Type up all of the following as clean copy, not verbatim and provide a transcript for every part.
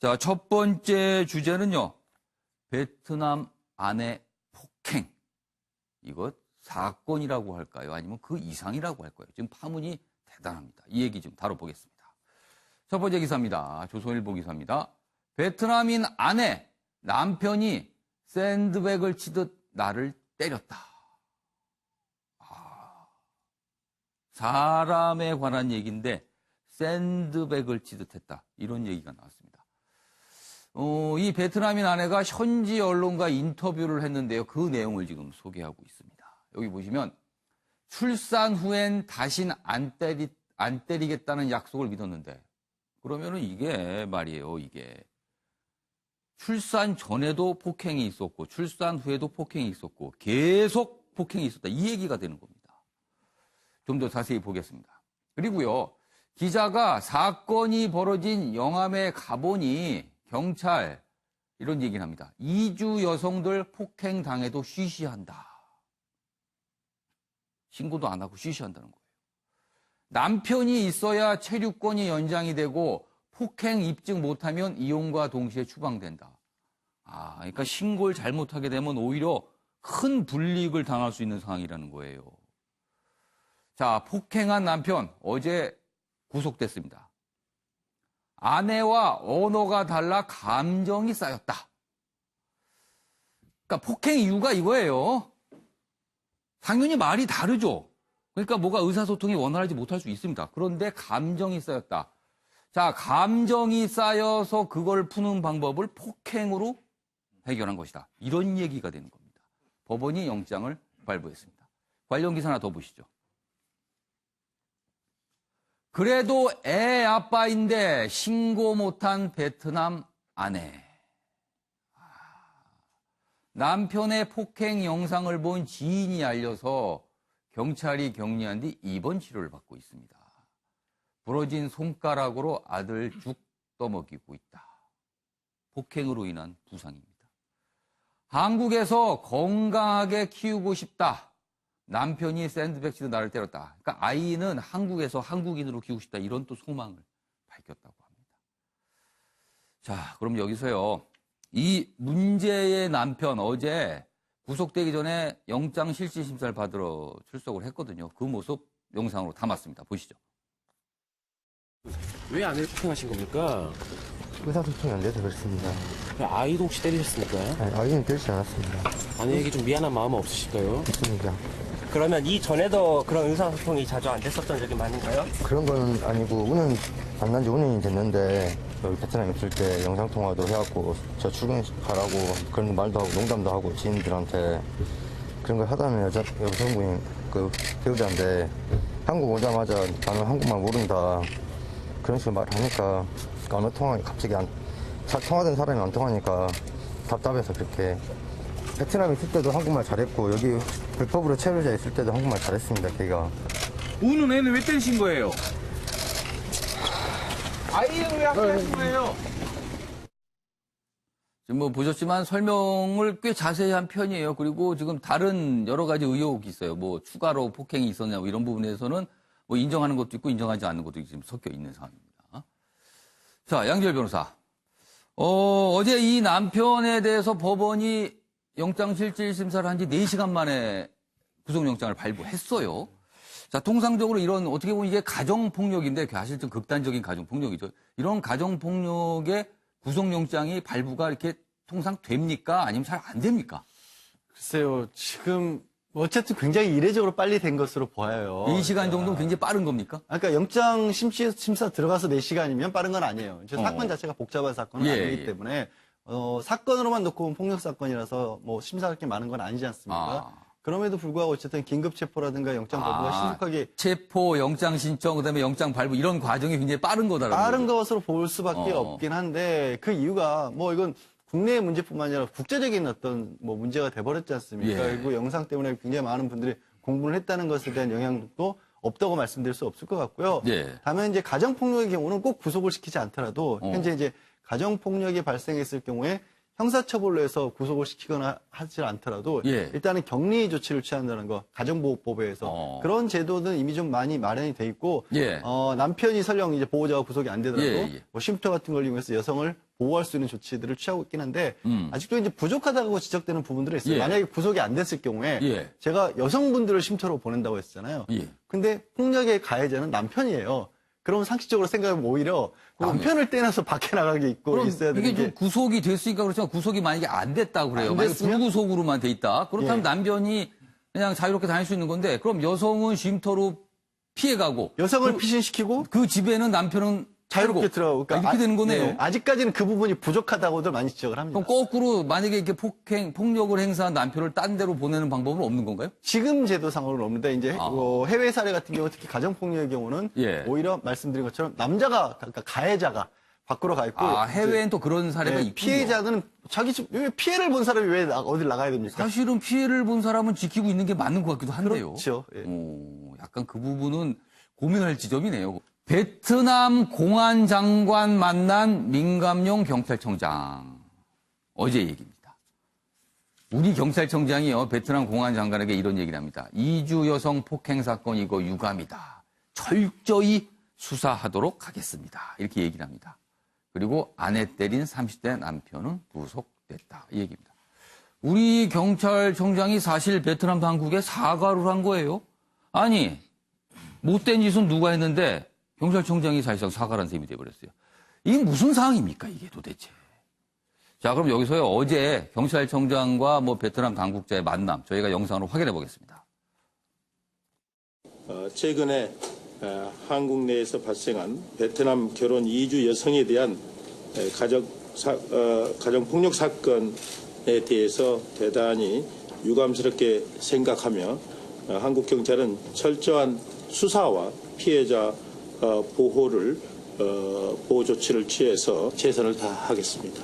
자, 첫 번째 주제는요. 베트남 아내 폭행. 이거 사건이라고 할까요? 아니면 그 이상이라고 할까요? 지금 파문이 대단합니다. 이 얘기 좀 다뤄보겠습니다. 첫 번째 기사입니다. 조선일보 기사입니다. 베트남인 아내, 남편이 샌드백을 치듯 나를 때렸다. 사람에 관한 얘기인데 샌드백을 치듯 했다. 이런 얘기가 나왔습니다. 이 베트남인 아내가 현지 언론과 인터뷰를 했는데요. 그 내용을 지금 소개하고 있습니다. 여기 보시면 출산 후엔 다신 안 때리겠다는 약속을 믿었는데 그러면은 이게 말이에요. 이게 출산 전에도 폭행이 있었고 출산 후에도 폭행이 있었고 계속 폭행이 있었다. 이 얘기가 되는 겁니다. 좀 더 자세히 보겠습니다. 그리고요. 기자가 사건이 벌어진 영암에 가보니 경찰 이런 얘기를 합니다. 이주 여성들 폭행당해도 쉬쉬한다. 신고도 안 하고 쉬쉬한다는 거예요. 남편이 있어야 체류권이 연장이 되고 폭행 입증 못하면 이혼과 동시에 추방된다. 그러니까 신고를 잘못하게 되면 오히려 큰 불이익을 당할 수 있는 상황이라는 거예요. 자, 폭행한 남편 어제 구속됐습니다. 아내와 언어가 달라 감정이 쌓였다. 그러니까 폭행 이유가 이거예요. 당연히 말이 다르죠. 그러니까 뭐가 의사소통이 원활하지 못할 수 있습니다. 그런데 감정이 쌓였다. 자, 감정이 쌓여서 그걸 푸는 방법을 폭행으로 해결한 것이다. 이런 얘기가 되는 겁니다. 법원이 영장을 발부했습니다. 관련 기사 하나 더 보시죠. 그래도 애 아빠인데 신고 못한 베트남 아내. 남편의 폭행 영상을 본 지인이 알려서 경찰이 격리한 뒤 입원 치료를 받고 있습니다. 부러진 손가락으로 아들 죽 떠먹이고 있다. 폭행으로 인한 부상입니다. 한국에서 건강하게 키우고 싶다. 남편이 샌드백 치듯 나를 때렸다. 그러니까 아이는 한국에서 한국인으로 키우고 싶다. 이런 또 소망을 밝혔다고 합니다. 자, 그럼 여기서요. 이 문제의 남편 어제 구속되기 전에 영장 실질 심사를 받으러 출석을 했거든요. 그 모습 영상으로 담았습니다. 보시죠. 왜 아내를 폭행하신 겁니까? 의사소통이 안 돼서 그렇습니다. 아이도 혹시 때리셨습니까? 아니, 아이는 때리지 않았습니다. 아내에게 좀 미안한 마음은 없으실까요? 있습니다. 그러면 이전에도 그런 의사소통이 자주 안 됐었던 적이 많은가요? 그런 건 아니고, 우는 만난 지 5년이 됐는데, 여기 베트남에 있을 때 영상통화도 해갖고, 저 출근하라고 그런 말도 하고, 농담도 하고, 지인들한테 그런 걸 하다는 여성분이 그 배우자인데, 한국 오자마자 나는 한국말 모른다. 그런 식으로 말하니까, 언어 통화가 갑자기 통화된 사람이 안 통하니까 답답해서 그렇게. 베트남에 있을 때도 한국말 잘했고 여기 불법으로 체류자 있을 때도 한국말 잘했습니다. 걔가. 우는 애는 왜 때리신 거예요? 아이는 왜 학대하신 거예요? 지금 뭐 보셨지만 설명을 꽤 자세히 한 편이에요. 그리고 지금 다른 여러 가지 의혹이 있어요. 뭐 추가로 폭행이 있었냐 뭐 이런 부분에서는 뭐 인정하는 것도 있고 인정하지 않는 것도 지금 섞여 있는 상황입니다. 자, 양지열 변호사. 어제 이 남편에 대해서 법원이 영장실질심사를 한 지 4시간 만에 구속영장을 발부했어요. 자, 통상적으로 이런, 어떻게 보면 이게 가정폭력인데, 사실 좀 극단적인 가정폭력이죠. 이런 가정폭력의 구속영장이 발부가 이렇게 통상 됩니까? 아니면 잘 안 됩니까? 글쎄요, 지금 어쨌든 굉장히 이례적으로 빨리 된 것으로 보여요. 2시간 정도는 굉장히 빠른 겁니까? 그러니까 영장 심사 들어가서 4시간이면 빠른 건 아니에요. 사건 자체가 복잡한 사건은 아니기 때문에 사건으로만 놓고 보면 폭력 사건이라서 뭐 심사할 게 많은 건 아니지 않습니까? 그럼에도 불구하고 어쨌든 긴급 체포라든가 영장 발부가 신속하게 체포, 영장 신청, 그다음에 영장 발부 이런 과정이 굉장히 빠른 거다라는 빠른 거죠. 것으로 볼 수밖에 없긴 한데 그 이유가 뭐 이건 국내의 문제뿐만 아니라 국제적인 어떤 뭐 문제가 돼버렸지 않습니까? 그리고 영상 때문에 굉장히 많은 분들이 공부를 했다는 것에 대한 영향도 없다고 말씀드릴 수 없을 것 같고요. 다만 이제 가정폭력의 경우는 꼭 구속을 시키지 않더라도 현재 이제 가정폭력이 발생했을 경우에 형사처벌로 해서 구속을 시키거나 하지 않더라도 일단은 격리 조치를 취한다는 거 가정보호법에 의해서 그런 제도는 이미 좀 많이 마련이 돼 있고 남편이 설령 이제 보호자가 구속이 안 되더라도 뭐 쉼터 같은 걸 이용해서 여성을 보호할 수 있는 조치들을 취하고 있긴 한데 아직도 이제 부족하다고 지적되는 부분들이 있어요. 예. 만약에 구속이 안 됐을 경우에 예. 제가 여성분들을 쉼터로 보낸다고 했잖아요. 예. 근데 폭력의 가해자는 남편이에요. 그럼 상식적으로 생각하면 오히려 남편을 떼내서 밖에 나가게 있고 그럼 있어야 되는 이게 좀 게 구속이 됐으니까 그렇지만 구속이 만약에 안 됐다고 그래요. 안 만약에 됐으면? 불구속으로만 돼 있다. 그렇다면 예. 남편이 그냥 자유롭게 다닐 수 있는 건데 그럼 여성은 쉼터로 피해가고 여성을 피신시키고 그 집에는 남편은 자유롭게 살고. 들어가고 그러니까 이렇게 되는 거네요. 예, 아직까지는 그 부분이 부족하다고들 많이 지적을 합니다. 그럼 거꾸로 만약에 이렇게 폭력을 행사한 남편을 딴 데로 보내는 방법은 없는 건가요? 지금 제도상으로는 없는데 이제 해외 사례 같은 경우 특히 가정폭력의 경우는 예. 오히려 말씀드린 것처럼 남자가 그러니까 가해자가 밖으로 가 있고 해외엔 또 그런 사례가 예, 있군요. 피해자는 자기 집 왜 피해를 본 사람이 왜 어딜 나가야 됩니까? 사실은 피해를 본 사람은 지키고 있는 게 맞는 것 같기도 한데요. 그렇죠. 예. 약간 그 부분은 고민할 지점이네요. 베트남 공안 장관 만난 민감용 경찰청장. 어제 얘기입니다. 우리 경찰청장이요, 베트남 공안 장관에게 이런 얘기를 합니다. 이주 여성 폭행 사건 이거 유감이다. 철저히 수사하도록 하겠습니다. 이렇게 얘기를 합니다. 그리고 아내 때린 30대 남편은 구속됐다. 이 얘기입니다. 우리 경찰청장이 사실 베트남 당국에 사과를 한 거예요. 아니, 못된 짓은 누가 했는데 경찰청장이 사실상 사과를 한 셈이 돼버렸어요. 이게 무슨 상황입니까, 이게 도대체. 자, 그럼 여기서요, 어제 경찰청장과 베트남 당국자의 만남, 저희가 영상으로 확인해 보겠습니다. 최근에 한국 내에서 발생한 베트남 결혼 이주 여성에 대한 가정폭력 사건에 대해서 대단히 유감스럽게 생각하며 한국 경찰은 철저한 수사와 피해자 보호 조치를 취해서 최선을 다하겠습니다.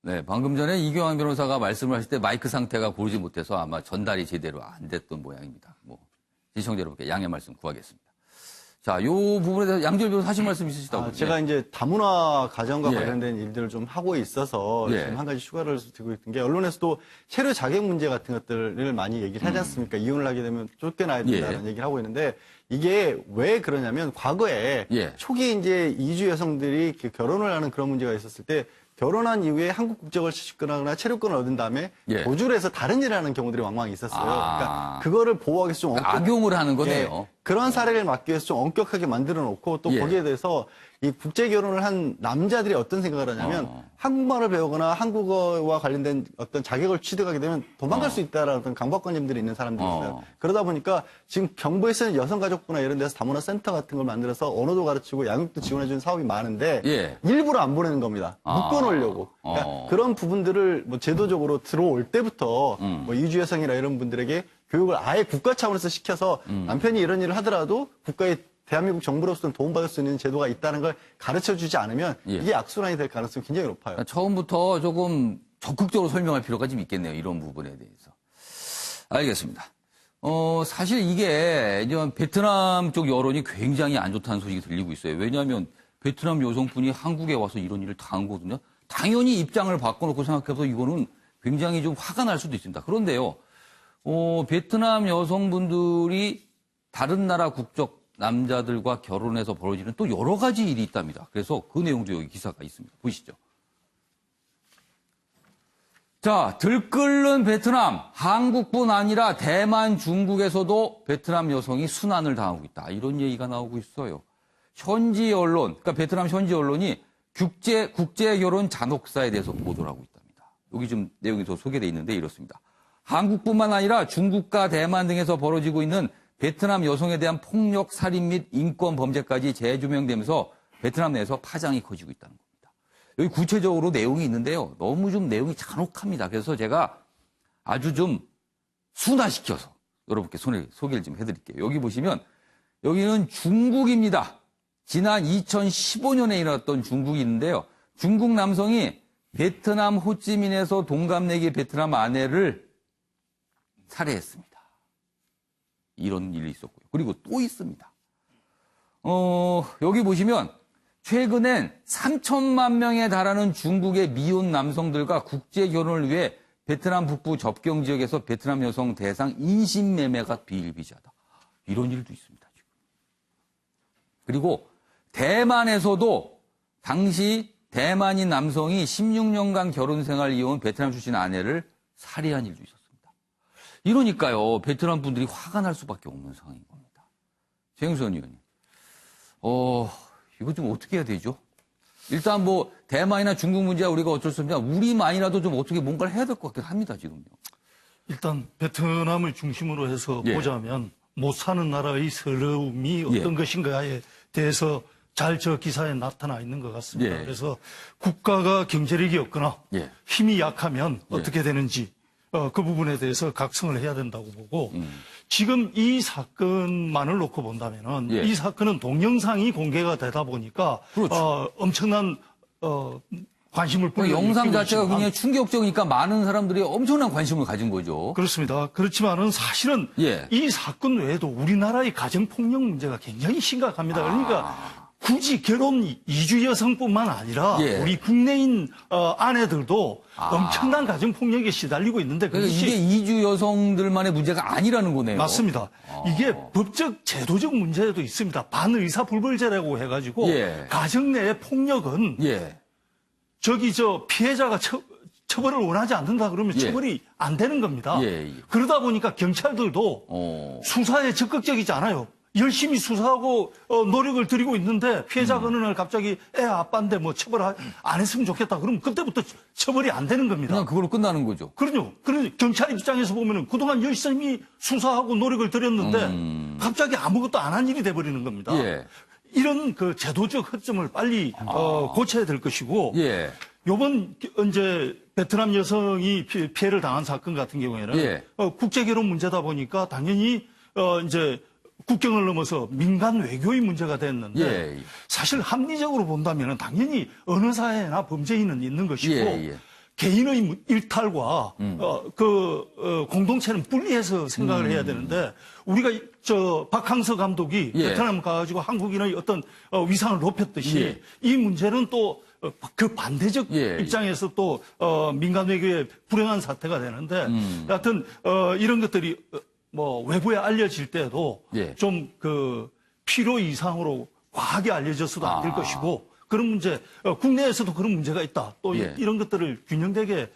네, 방금 전에 이경환 변호사가 말씀을 하실 때 마이크 상태가 고르지 못해서 아마 전달이 제대로 안 됐던 모양입니다. 시청자 여러분께 양해 말씀 구하겠습니다. 자, 요 부분에 대해서 양절 변호사 하신 말씀 있으시다고. 제가 이제 다문화 가정과 예. 관련된 일들을 좀 하고 있어서 예. 지금 한 가지 추가를 드리고 있는 게 언론에서도 체류 자격 문제 같은 것들을 많이 얘기를 하지 않습니까? 이혼을 하게 되면 쫓겨나야 된다는 예. 얘기를 하고 있는데 이게 왜 그러냐면 과거에 예. 초기 이제 이주 여성들이 결혼을 하는 그런 문제가 있었을 때 결혼한 이후에 한국 국적을 취득하거나 체류권을 얻은 다음에 예. 거주를 해서 다른 일을 하는 경우들이 왕왕 있었어요. 아. 그러니까 그거를 보호하기 위해서 좀 악용을 하는 거네요. 그런 사례를 막기 위해서 좀 엄격하게 만들어 놓고 또 예. 거기에 대해서 이 국제 결혼을 한 남자들이 어떤 생각을 하냐면 한국말을 배우거나 한국어와 관련된 어떤 자격을 취득하게 되면 도망갈 수 있다라는 어떤 강박관념들이 있는 사람들이 있어요. 그러다 보니까 지금 정부에서는 여성가족부나 이런 데서 다문화 센터 같은 걸 만들어서 언어도 가르치고 양육도 지원해주는 사업이 많은데 예. 일부러 안 보내는 겁니다. 묶어놓으려고. 그러니까 그런 부분들을 제도적으로 들어올 때부터 이주 여성이나 이런 분들에게 교육을 아예 국가 차원에서 시켜서 남편이 이런 일을 하더라도 국가의 대한민국 정부로서는 도움받을 수 있는 제도가 있다는 걸 가르쳐주지 않으면 예. 이게 악순환이 될 가능성이 굉장히 높아요. 처음부터 조금 적극적으로 설명할 필요가 좀 있겠네요. 이런 부분에 대해서. 알겠습니다. 사실 이게 이제 베트남 쪽 여론이 굉장히 안 좋다는 소식이 들리고 있어요. 왜냐하면 베트남 여성분이 한국에 와서 이런 일을 당한 거거든요. 당연히 입장을 바꿔놓고 생각해서 이거는 굉장히 좀 화가 날 수도 있습니다. 그런데요, 베트남 여성분들이 다른 나라 국적 남자들과 결혼해서 벌어지는 또 여러 가지 일이 있답니다. 그래서 그 내용도 여기 기사가 있습니다. 보시죠. 자, 들끓는 베트남. 한국뿐 아니라 대만, 중국에서도 베트남 여성이 순환을 당하고 있다. 이런 얘기가 나오고 있어요. 현지 언론, 그러니까 베트남 현지 언론이 국제 결혼 잔혹사에 대해서 보도를 하고 있답니다. 여기 좀 내용이 더 소개되어 있는데 이렇습니다. 한국뿐만 아니라 중국과 대만 등에서 벌어지고 있는 베트남 여성에 대한 폭력, 살인 및 인권 범죄까지 재조명되면서 베트남 내에서 파장이 커지고 있다는 겁니다. 여기 구체적으로 내용이 있는데요. 너무 좀 내용이 잔혹합니다. 그래서 제가 아주 좀 순화시켜서 여러분께 소개를 좀 해드릴게요. 여기 보시면 여기는 중국입니다. 지난 2015년에 일어났던 중국이 있는데요. 중국 남성이 베트남 호찌민에서 동갑내기 베트남 아내를 살해했습니다. 이런 일이 있었고요. 그리고 또 있습니다. 여기 보시면 최근엔 3천만 명에 달하는 중국의 미혼 남성들과 국제 결혼을 위해 베트남 북부 접경 지역에서 베트남 여성 대상 인신매매가 비일비재하다. 이런 일도 있습니다. 지금. 그리고 대만에서도 당시 대만인 남성이 16년간 결혼 생활을 이어온 베트남 출신 아내를 살해한 일도 있었습니다. 이러니까요, 베트남 분들이 화가 날 수밖에 없는 상황인 겁니다. 최영선 의원님, 이거 좀 어떻게 해야 되죠? 일단 뭐 대만이나 중국 문제야 우리가 어쩔 수 없냐. 우리만이라도 좀 어떻게 뭔가를 해야 될 것 같긴 합니다, 지금요. 일단 베트남을 중심으로 해서 예. 보자면 못 사는 나라의 서러움이 어떤 예. 것인가에 대해서 잘 저 기사에 나타나 있는 것 같습니다. 예. 그래서 국가가 경제력이 없거나 예. 힘이 약하면 어떻게 되는지 그 부분에 대해서 각성을 해야 된다고 보고 지금 이 사건만을 놓고 본다면은 예. 이 사건은 동영상이 공개가 되다 보니까 그렇죠. 엄청난 관심을 그 불러일으키고 영상 자체가 있지만 굉장히 충격적이니까 많은 사람들이 엄청난 관심을 가진 거죠. 그렇습니다. 그렇지만은 사실은 예. 이 사건 외에도 우리나라의 가정폭력 문제가 굉장히 심각합니다. 그러니까 굳이 결혼 이주 여성뿐만 아니라 예. 우리 국내인 아내들도 엄청난 가정폭력에 시달리고 있는데 그러니까 그것이 이게 이주 여성들만의 문제가 아니라는 거네요. 맞습니다. 이게 법적, 제도적 문제도 있습니다. 반의사불벌죄라고 해가지고 예. 가정 내의 폭력은 예. 피해자가 처벌을 원하지 않는다 그러면 예. 처벌이 안 되는 겁니다. 예, 예. 그러다 보니까 경찰들도 수사에 적극적이지 않아요. 열심히 수사하고 노력을 들이고 있는데 피해자가 어느 날 갑자기 애 아빠인데 뭐 처벌 안 했으면 좋겠다. 그러면 그때부터 처벌이 안 되는 겁니다. 그냥 그걸로 끝나는 거죠. 그럼요. 그런데 경찰 입장에서 보면은 그동안 열심히 수사하고 노력을 들였는데 갑자기 아무것도 안 한 일이 돼버리는 겁니다. 예. 이런 그 제도적 허점을 빨리 고쳐야 될 것이고 예. 요번 이제 베트남 여성이 피해를 당한 사건 같은 경우에는 예. 국제 결혼 문제다 보니까 당연히 이제 국경을 넘어서 민간 외교의 문제가 됐는데 예. 사실 합리적으로 본다면 당연히 어느 사회나 범죄인은 있는 것이고 예. 개인의 일탈과 공동체는 분리해서 생각을 해야 되는데 우리가 박항서 감독이 예. 베트남 가가지고 한국인의 어떤 위상을 높였듯이 예. 이 문제는 또 그 반대적 예. 입장에서 또 민간 외교의 불행한 사태가 되는데 여하튼 이런 것들이 뭐 외부에 알려질 때도 예. 좀 필요 이상으로 과하게 알려져서도 안 될 것이고 그런 문제 국내에서도 그런 문제가 있다. 또 예. 이런 것들을 균형되게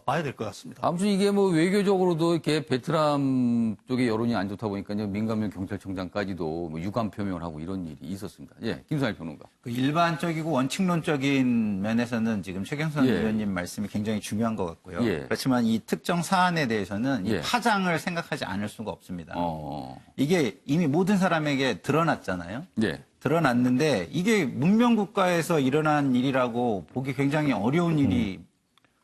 봐야 될 것 같습니다. 아무튼 이게 뭐 외교적으로도 이렇게 베트남 쪽의 여론이 안 좋다 보니까 민감면 경찰청장까지도 뭐 유감 표명을 하고 이런 일이 있었습니다. 예, 김선일 평론가. 그 일반적이고 원칙론적인 면에서는 지금 최경선 예. 의원님 말씀이 굉장히 중요한 것 같고요. 예. 그렇지만 이 특정 사안에 대해서는 예. 이 파장을 생각하지 않을 수가 없습니다. 어. 이게 이미 모든 사람에게 드러났잖아요. 예. 드러났는데 이게 문명국가에서 일어난 일이라고 보기 굉장히 어려운 일이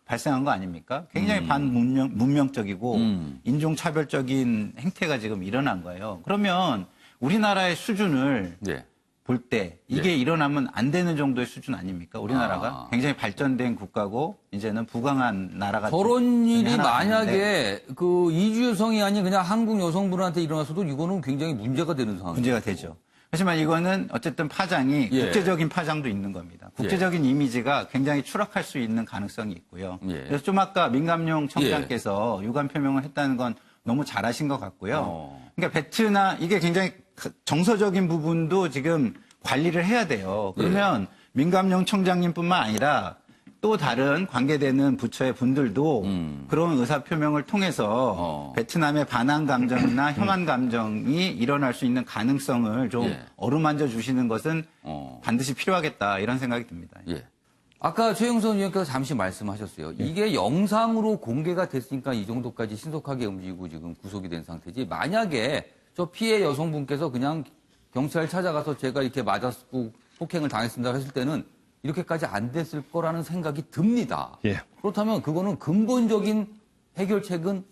발생한 거 아닙니까? 굉장히 반문명적이고 인종차별적인 행태가 지금 일어난 거예요. 그러면 우리나라의 수준을 예. 볼 때 이게 일어나면 안 되는 정도의 수준 아닙니까? 우리나라가 굉장히 발전된 국가고 이제는 부강한 나라가 저런 일이 하나가 있는데 만약에 그 이주 여성이 아닌 그냥 한국 여성분한테 일어났어도 이거는 굉장히 문제가 되는 상황이에요. 문제가 되죠. 하지만 이거는 어쨌든 파장이 예. 국제적인 파장도 있는 겁니다. 국제적인 이미지가 굉장히 추락할 수 있는 가능성이 있고요. 예. 그래서 좀 아까 민감용 청장께서 유감 표명을 했다는 건 너무 잘하신 것 같고요. 그러니까 베트남 이게 굉장히 정서적인 부분도 지금 관리를 해야 돼요. 그러면 민감용 청장님뿐만 아니라 또 다른 관계되는 부처의 분들도 그런 의사 표명을 통해서 베트남의 반항 감정이나 혐한 감정이 일어날 수 있는 가능성을 좀 예. 어루만져 주시는 것은 반드시 필요하겠다 이런 생각이 듭니다. 예. 아까 최영선 의원께서 잠시 말씀하셨어요. 이게 영상으로 공개가 됐으니까 이 정도까지 신속하게 움직이고 지금 구속이 된 상태지. 만약에 저 피해 여성분께서 그냥 경찰 찾아가서 제가 이렇게 맞았고 폭행을 당했습니다 했을 때는 이렇게까지 안 됐을 거라는 생각이 듭니다. 예. 그렇다면 그거는 근본적인 해결책은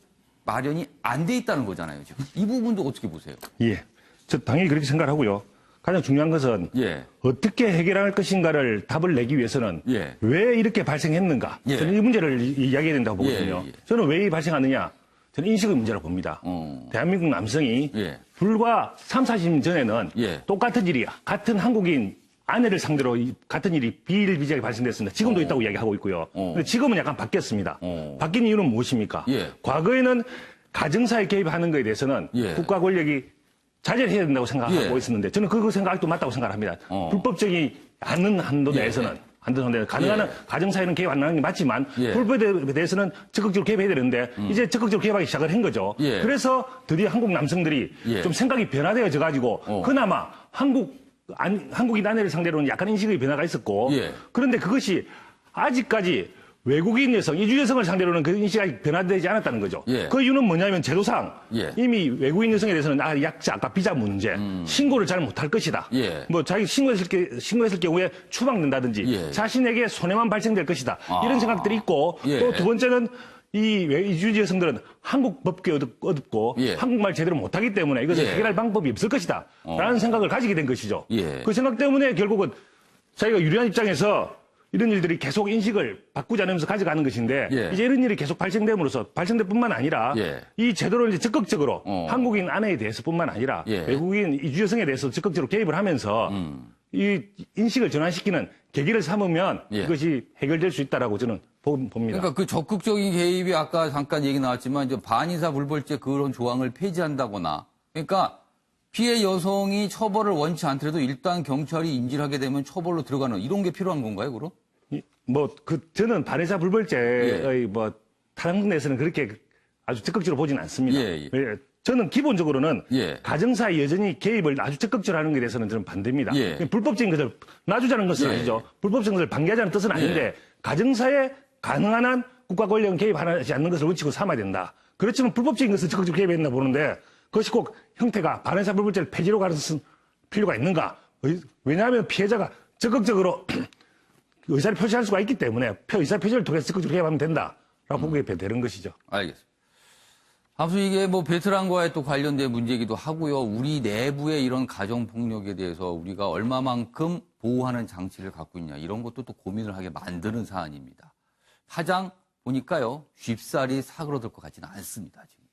마련이 안 돼 있다는 거잖아요. 지금. 이 부분도 어떻게 보세요? 예. 저 당연히 그렇게 생각하고요. 가장 중요한 것은 예. 어떻게 해결할 것인가를 답을 내기 위해서는 예. 왜 이렇게 발생했는가. 예. 저는 이 문제를 이야기해야 된다고 보거든요. 예, 예. 저는 왜 발생하느냐. 저는 인식의 문제라고 봅니다. 대한민국 남성이 예. 불과 3, 40년 전에는 예. 똑같은 일이 같은 한국인 아내를 상대로 같은 일이 비일비재하게 발생됐습니다. 지금도 있다고 이야기하고 있고요. 근데 지금은 약간 바뀌었습니다. 바뀐 이유는 무엇입니까? 예. 과거에는 가정사에 개입하는 것에 대해서는 예. 국가 권력이 자제를 해야 된다고 생각하고 예. 있었는데 저는 그 생각도 맞다고 생각합니다. 불법적인 않는 한도 예. 내에서는 가능한 가정사회는 개입 안 하는 게 맞지만 예. 불법에 대해서는 적극적으로 개입해야 되는데 이제 적극적으로 개입하기 시작을 한 거죠. 예. 그래서 드디어 한국 남성들이 예. 좀 생각이 변화되어져 가지고 그나마 한국인 아내를 상대로는 약간 인식의 변화가 있었고 예. 그런데 그것이 아직까지 외국인 여성, 이주 여성을 상대로는 그 인식이 아직 변화되지 않았다는 거죠. 예. 그 이유는 뭐냐면 제도상 예. 이미 외국인 여성에 대해서는 약자, 아까 비자 문제, 신고를 잘 못할 것이다. 예. 뭐 자기 신고했을 경우에 추방된다든지 예. 자신에게 손해만 발생될 것이다. 아. 이런 생각들이 있고 예. 또 두 번째는 이 이주 여성들은 한국 법규 어둡고 예. 한국말 제대로 못하기 때문에 이것을 예. 해결할 방법이 없을 것이다. 라는 생각을 가지게 된 것이죠. 예. 그 생각 때문에 결국은 자기가 유리한 입장에서 이런 일들이 계속 인식을 바꾸지 않으면서 가져가는 것인데 예. 이제 이런 일이 계속 발생됨으로써 발생될 뿐만 아니라 예. 이 제도를 이제 적극적으로 어. 한국인 아내에 대해서뿐만 아니라 예. 외국인 이주 여성에 대해서 적극적으로 개입을 하면서 이 인식을 전환시키는 계기를 삼으면 예. 이것이 해결될 수 있다라고 저는 봅니다. 그러니까 그 적극적인 개입이 아까 잠깐 얘기 나왔지만 이제 반의사 불벌죄 그런 조항을 폐지한다거나 그러니까 피해 여성이 처벌을 원치 않더라도 일단 경찰이 인지를 하게 되면 처벌로 들어가는 이런 게 필요한 건가요, 그럼? 저는 반의사 불벌죄의 예. 타당 내에서는 그렇게 아주 적극적으로 보지는 않습니다. 예. 저는 기본적으로는 예. 가정사에 여전히 개입을 아주 적극적으로 하는 것에 대해서는 저는 반대입니다. 예. 불법적인 것을 놔주자는 것은 예. 아니죠. 불법적인 것을 방기하자는 뜻은 아닌데 가정사에 가능한 한 국가 권력은 개입하지 않는 것을 원칙으로 삼아야 된다. 그렇지만 불법적인 것을 적극적으로 개입해야 된다 보는데 그것이 꼭 형태가 반의사 불벌죄를 폐지로 가는 필요가 있는가? 왜냐하면 피해자가 적극적으로 의사를 표시할 수가 있기 때문에 의사 표시를 통해서 적극적으로 개입하면 된다라고 보게 되는 것이죠. 알겠습니다. 아무튼 이게 뭐 베트남과의 또 관련된 문제이기도 하고요. 우리 내부의 이런 가정폭력에 대해서 우리가 얼마만큼 보호하는 장치를 갖고 있냐 이런 것도 또 고민을 하게 만드는 사안입니다. 가장 보니까요 쉽사리 사그러들 것 같지는 않습니다. 지금.